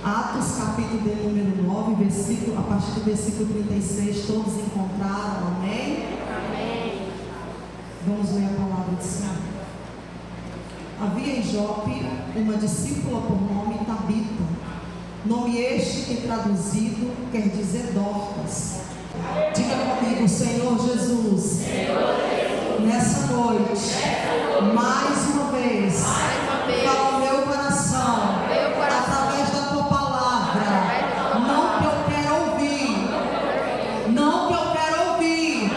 Atos, capítulo de número 9, a partir do versículo 36, todos encontraram, amém? Amém. Vamos ler a palavra do Senhor. Havia em Jope uma discípula por nome Tabita, nome este que traduzido quer dizer Dorcas. Diga comigo, Senhor Jesus, nessa noite, mais uma vez, fala ao meu coração, através da tua palavra, não que eu quero ouvir, não que eu quero ouvir,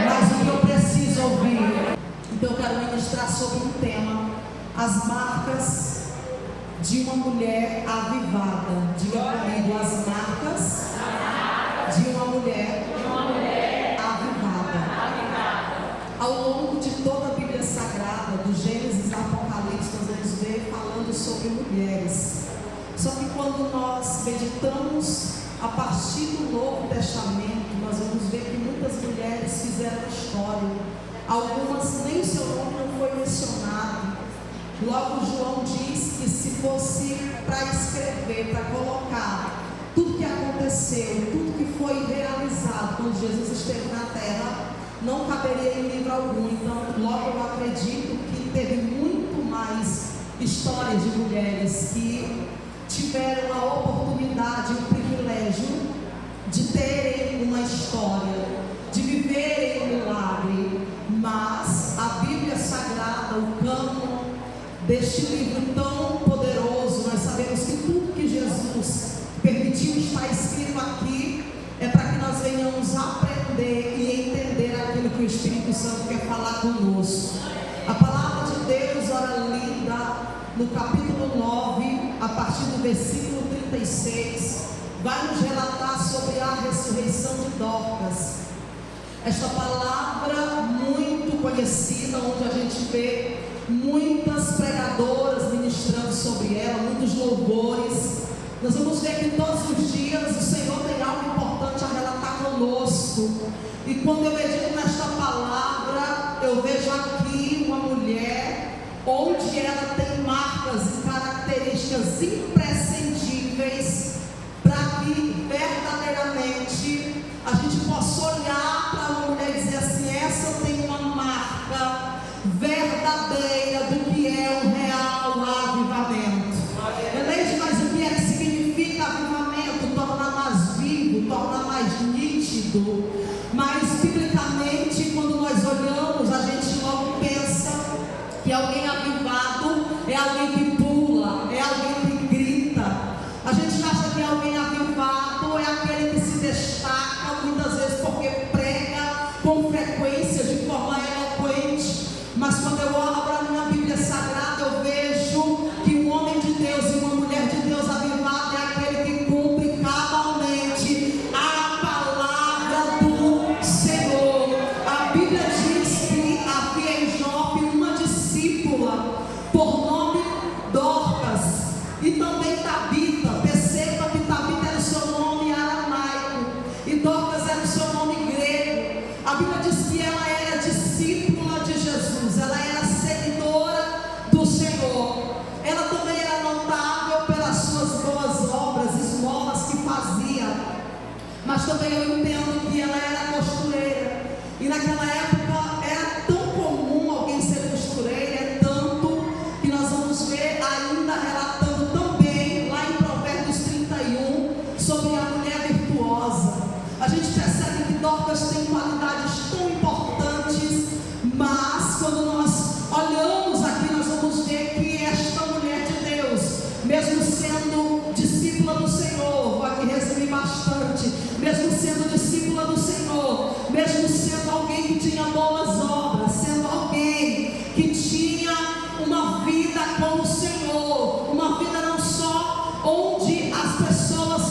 mas o que eu preciso ouvir. Então eu quero ministrar sobre um tema: as marcas de uma mulher avivada. Diga comigo, as marcas de uma mulher avivada. Ao longo de toda a Bíblia Sagrada, do Gênesis ao Apocalipse, nós vamos ver falando sobre mulheres. Só que quando nós meditamos a partir do Novo Testamento, nós vamos ver que muitas mulheres fizeram história. Algumas nem o seu nome não foi mencionado. Logo João diz que se fosse para escrever, para colocar tudo que aconteceu, tudo que foi realizado quando Jesus esteve na terra, não caberia em livro algum. Então logo eu acredito que teve muito mais histórias de mulheres que tiveram a oportunidade, o privilégio de terem uma história, de viverem um milagre. Mas a Bíblia Sagrada, o cânon deste livro tão poderoso, nós sabemos que tudo que Jesus permitiu estar escrito aqui é para que nós venhamos aprender e entender aquilo que o Espírito Santo quer falar conosco. A palavra de Deus, ora lida, no capítulo 9, a partir do versículo 36, vai nos relatar sobre a ressurreição de Dorcas. Esta palavra muito conhecida, onde a gente vê muitas pregadoras ministrando sobre ela, muitos louvores. Nós vamos ver que todos os dias o Senhor tem algo importante a relatar conosco. E quando eu medito nesta palavra, eu vejo aqui uma mulher onde ela tem marcas e características imprescindíveis para que verdadeiramente a gente possa olhar para uma mulher e dizer assim: essa tem uma marca verdadeira do que é o real avivamento. Eleide, mas o que é que significa avivamento? Torna mais vivo, torna mais nítido. Mas biblicamente, quando nós olhamos, a gente logo pensa que alguém avivado é alguém que pula, é alguém que grita. A gente acha que alguém avivado é aquele que se destaca muitas vezes porque prega com frequência, de forma eloquente. Mas quando eu abro a minha Bíblia Sagrada, eu vejo que um homem de Deus e uma mulher de Deus avivada é aquele que cumpre cabalmente a palavra do Senhor. A Bíblia diz que havia em Jope uma discípula por nome Dorcas e também Tabita. Perceba que Tabita era o seu nome aramaico e Dorcas era o seu nome grego. A Bíblia diz que ela era discípula de Jesus, ela era seguidora do Senhor. Ela também era notável pelas suas boas obras, esmolas que fazia. Mas também eu entendo que ela era costureira. E naquela época era tão comum alguém ser costureira, é tanto que nós vamos ver ainda relatando também lá em Provérbios 31 sobre a mulher virtuosa. A gente percebe que Dorcas tem qualidades tão importantes, mas quando nós olhamos aqui, nós vamos ver que esta mulher de Deus, mesmo sendo discípula do Senhor, vou aqui resumir bastante, mesmo sendo discípula do Senhor, mesmo sendo alguém que tinha boas obras, sendo alguém que tinha uma vida com o Senhor, uma vida não só onde as pessoas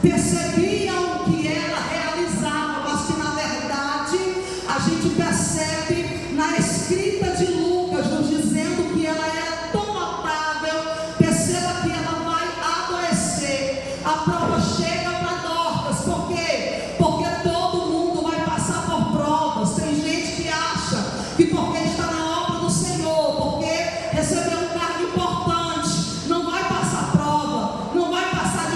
percebiam o que ela realizava, mas que na verdade a gente percebe na escrita de Lucas nos dizendo que ela era tão notável. Perceba que ela vai adoecer. A prova chega para Dorcas. Por quê? Porque todo mundo vai passar por provas. Tem gente que acha que porque está na obra do Senhor, porque recebeu um cargo importante, não vai passar prova, não vai passar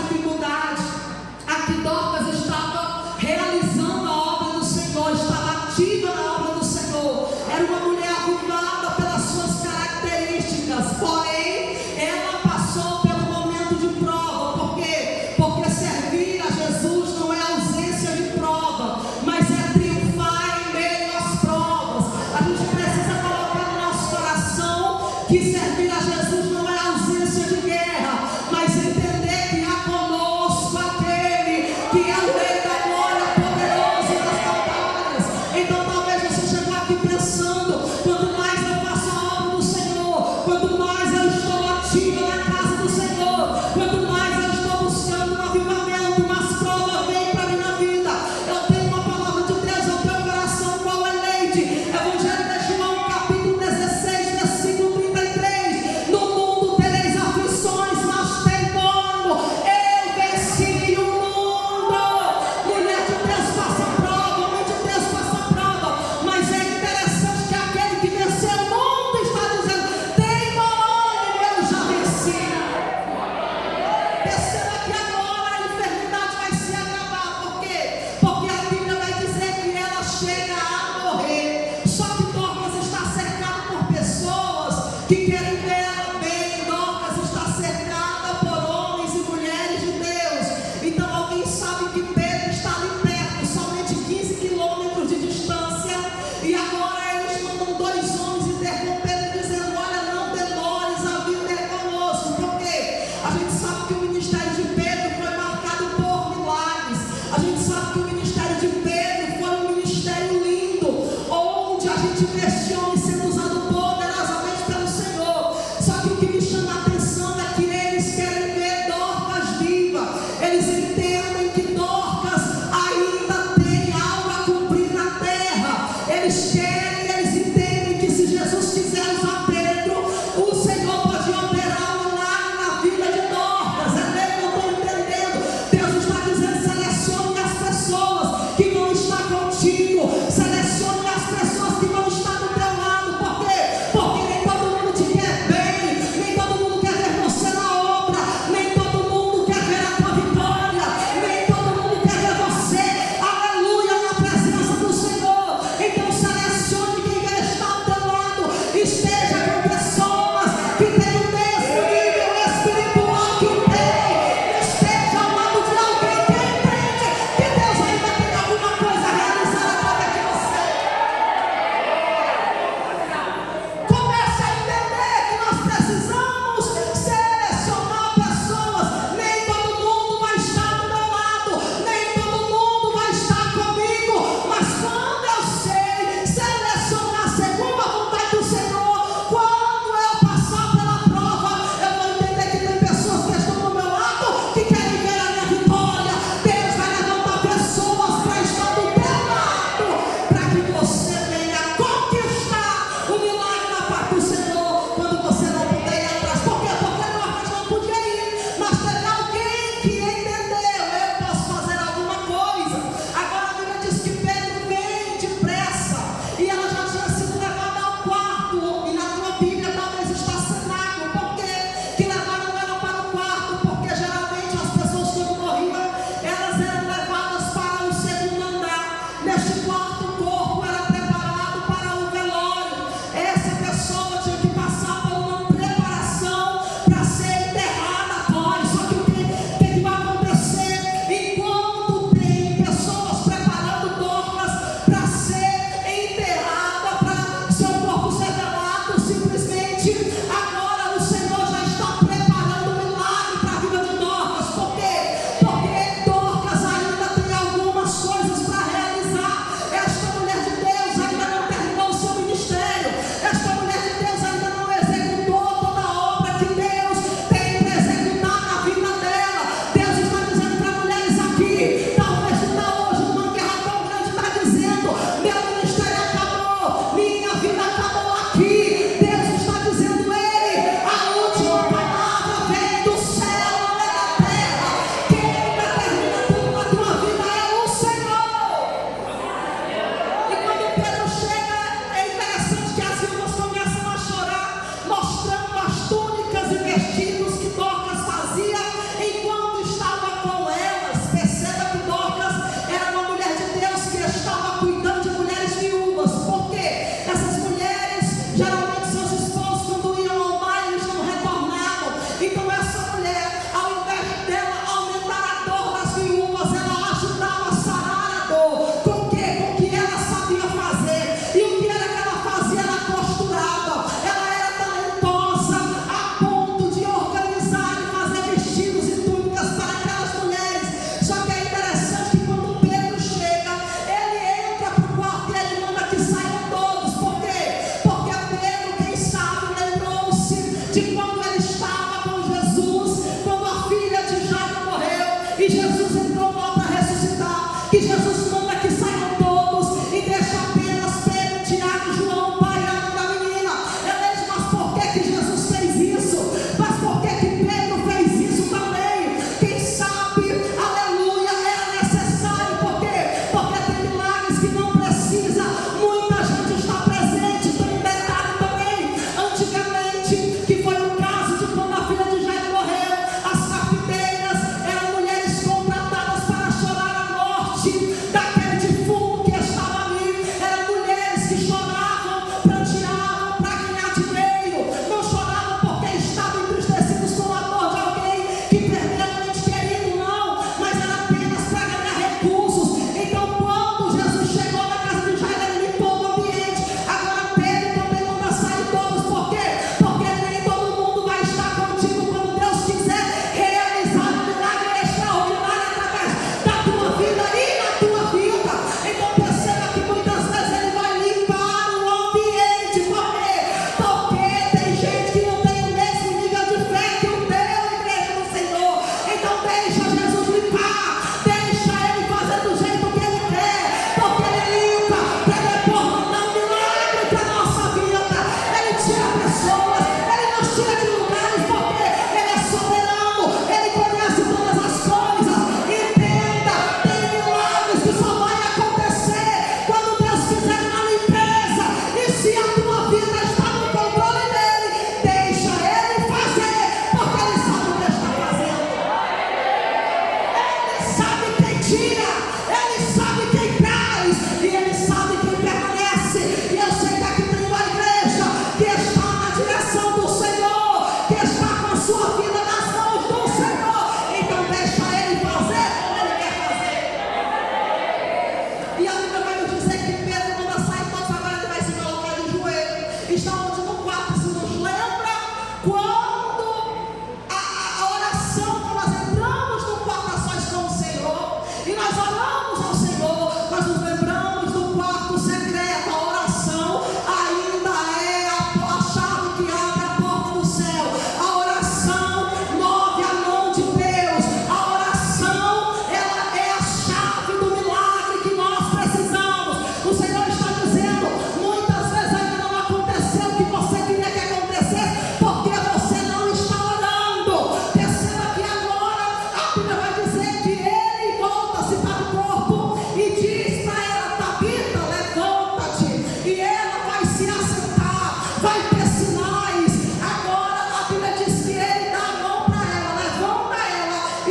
Perceba que agora a enfermidade vai se agravar. Por quê? Porque a Bíblia vai dizer que ela chega a morrer. Só que Dorcas está cercada por pessoas que querem ver ela bem. Dorcas está cercada por homens e mulheres de Deus. Então alguém sabe que Pedro está ali perto, somente 15 quilômetros de distância. E agora eles mandam 2 homens interromper Pedro, dizendo: olha, não demores a vir ter conosco. Porque a gente sabe que o ministério de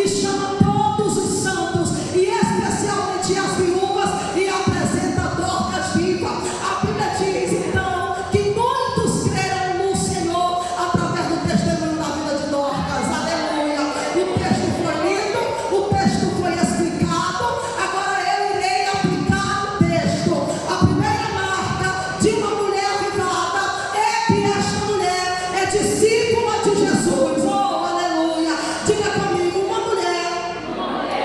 e chama todos os santos, e especialmente as viúvas, e apresenta Dorcas viva. A Bíblia diz então que muitos creram no Senhor através do testemunho da vida de Dorcas. Aleluia. O texto foi lido, o texto foi explicado. Agora eu irei aplicar o texto. A primeira marca de uma mulher avivada é que esta mulher é discípula de Jesus. Oh, aleluia. Diga comigo, uma mulher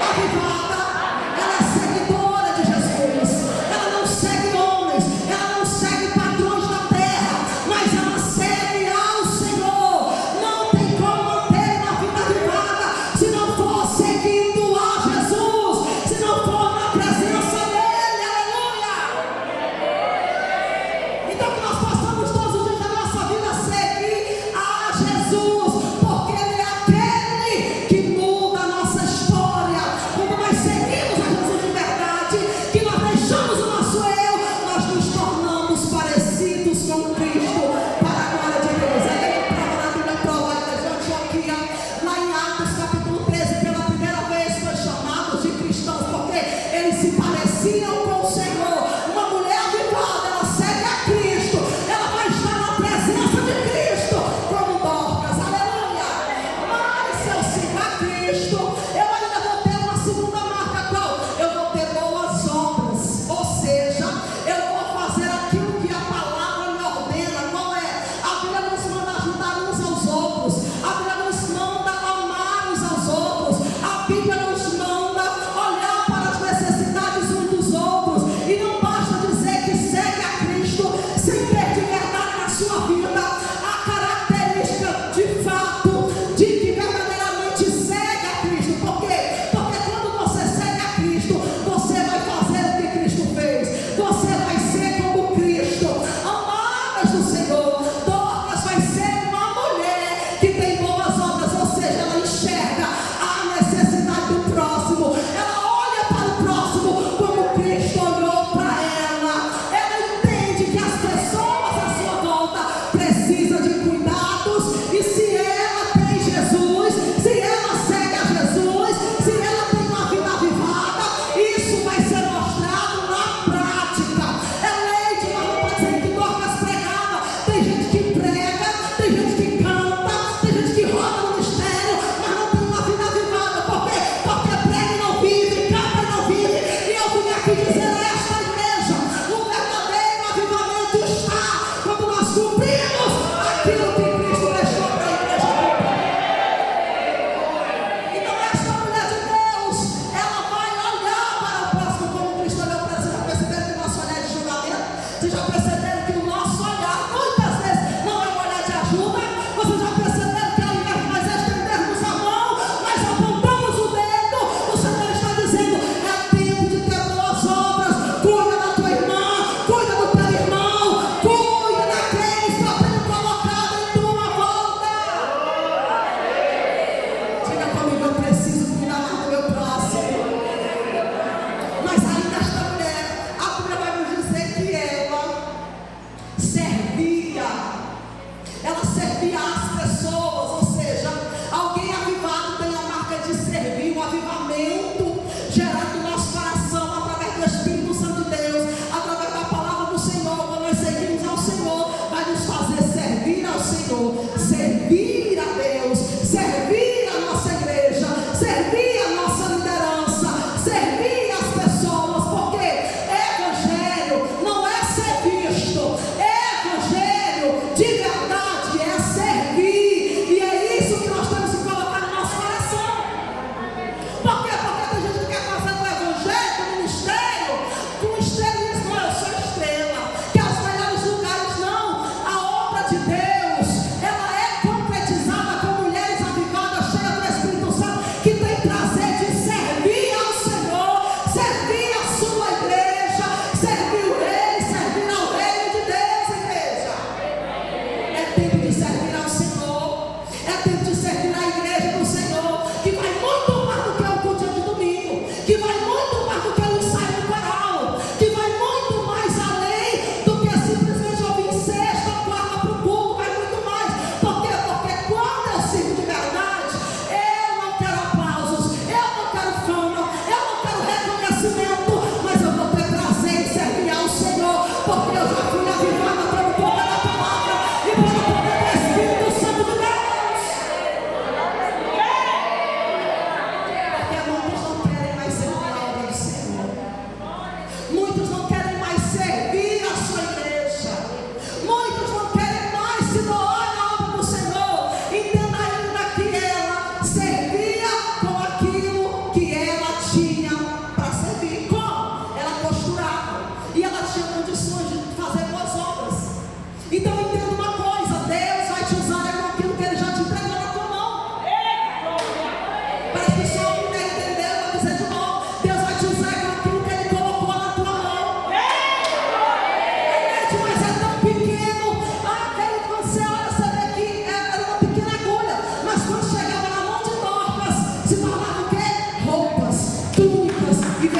avivada, ela é seguidora de Jesus. Ela não segue homens, ela não segue padrões da terra, mas ela segue ao Senhor. Não tem como manter uma vida avivada se não for seguindo a Jesus, se não for na presença dele. Aleluia. Então que nós possamos todos os dias da nossa vida seguir a Jesus, porque ele é aquele que muda a nossa história. Quando nós seguimos a Jesus de verdade, que nós deixamos o nosso eu, nós nos tornamos parecidos com Cristo, para a glória de Deus. Aí prova na Bíblia, prova a igreja de Antioquia, lá em Atos capítulo 13, pela primeira vez foi chamado de cristãos, porque eles se pareciam com o Senhor. Uma mulher avivada, ela segue a Cristo, ela vai estar na presença de Cristo, como Dorcas. Aleluia. Mas se eu sigo a Cristo, eu ainda vou ter uma segunda marca. Qual? Eu vou ter boas obras, ou seja, eu vou fazer aquilo que a palavra me ordena. Qual é? A Bíblia nos manda ajudar uns aos outros, a Bíblia nos manda amar uns aos outros, a Bíblia nos manda olhar para as necessidades uns dos outros. E não basta dizer que segue a Cristo sem ter de verdade na sua vida a característica de fato de que verdadeiramente segue a Cristo. Por quê? Porque quando você segue a Cristo, você vai fazer o que Cristo fez, você vai ser como Cristo, amadas do Senhor. Dorcas vai ser uma mulher que tem boas obras, ou seja, ela enxerga a necessidade do próximo, ela olha para o próximo como Cristo olhou para ela entende que as pessoas à sua volta precisam de cuidados, e se ela tem Jesus, se ela segue a Jesus, se ela tem uma vida avivada, isso vai ser mostrado na prática. É lei de uma roupa que Dorcas pregava. Tem gente que prega, tem gente que canta, tem gente que roda no mistério, mas não tem uma vida avivada. Por quê? Porque prega e não vive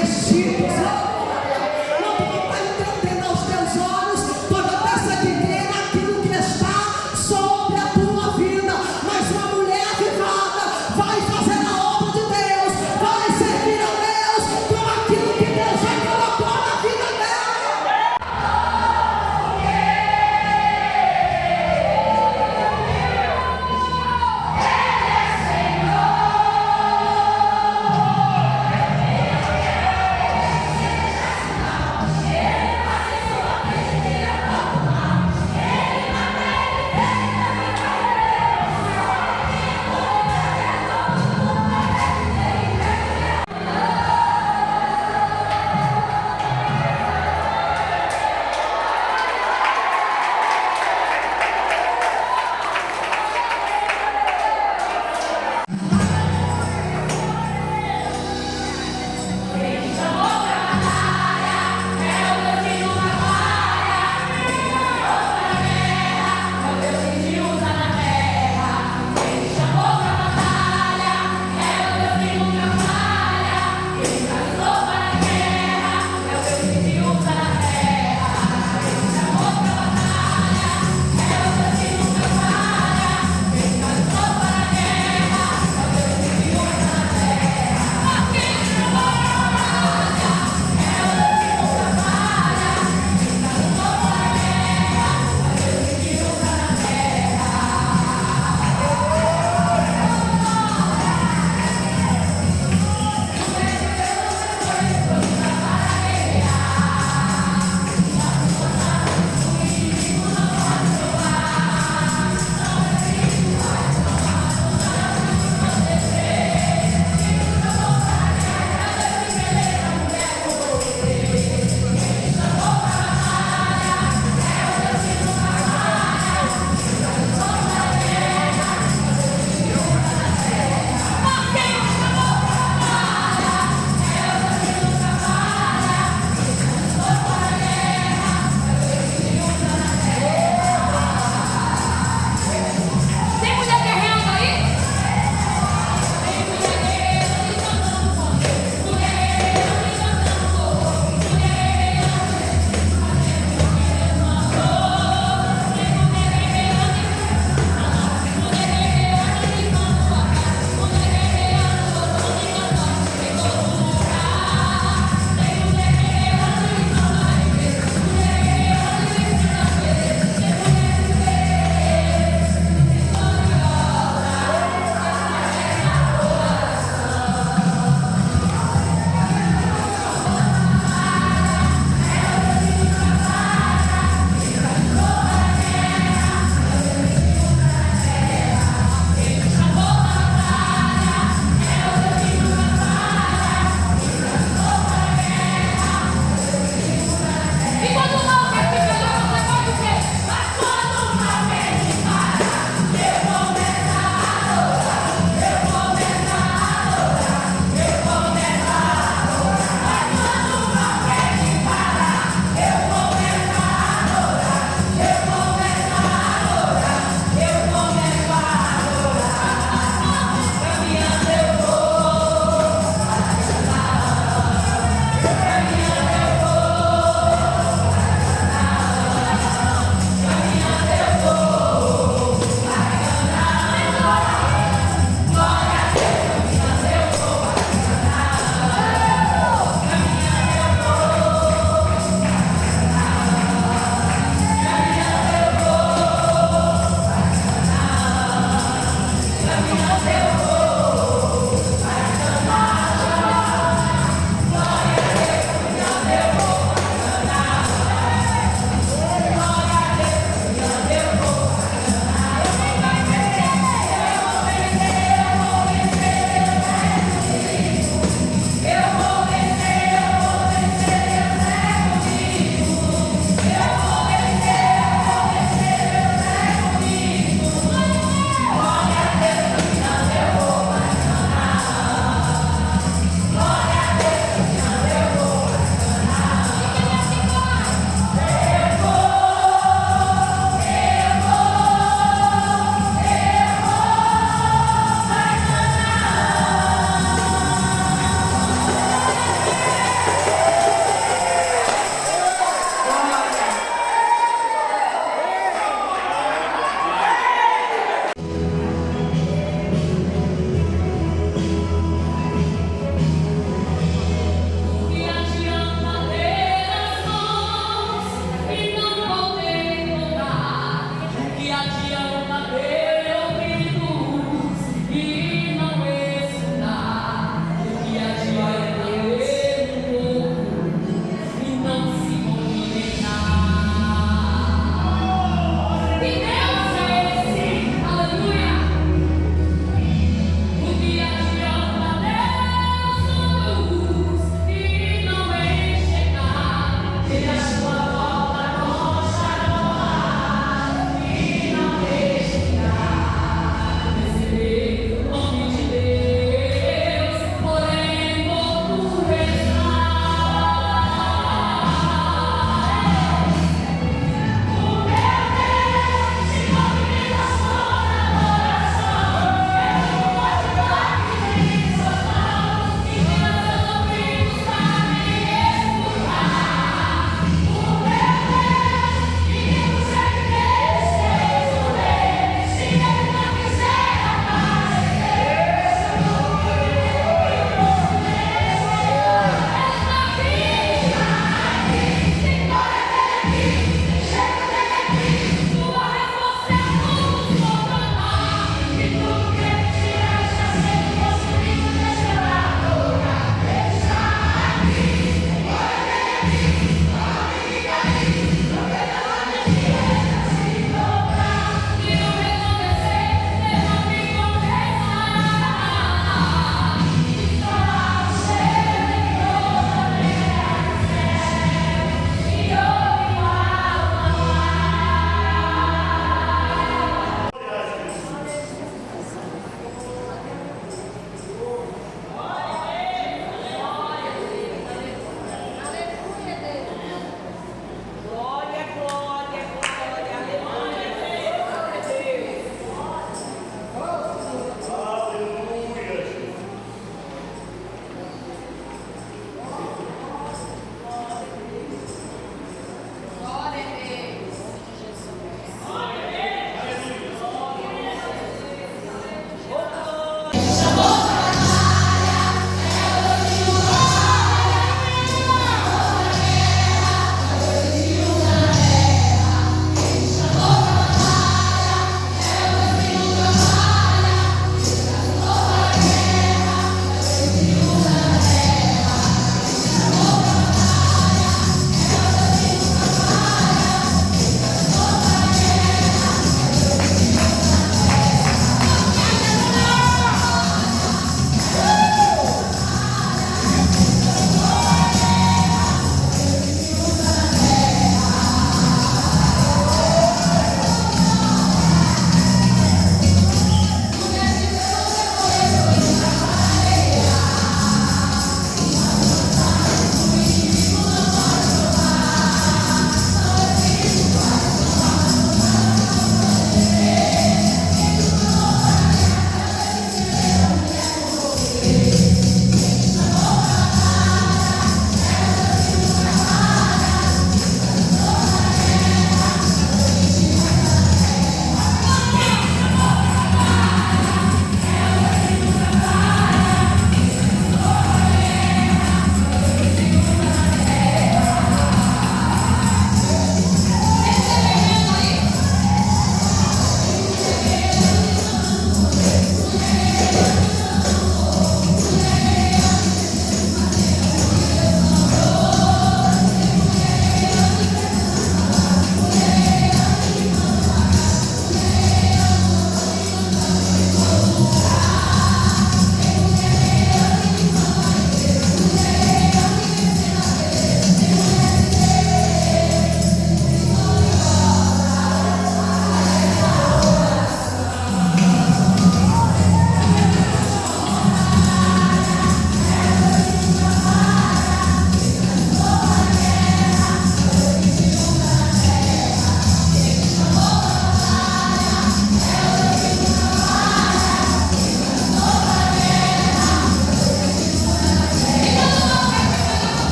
vestidos. Não está entendendo aos teus olhos, pode até ser pequeno aquilo que está sobre a tua vida, mas uma mulher avivada vai fazer a obra de Deus, vai servir a Deus com aquilo que Deus já colocou na vida dela.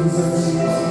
Jesus a ti.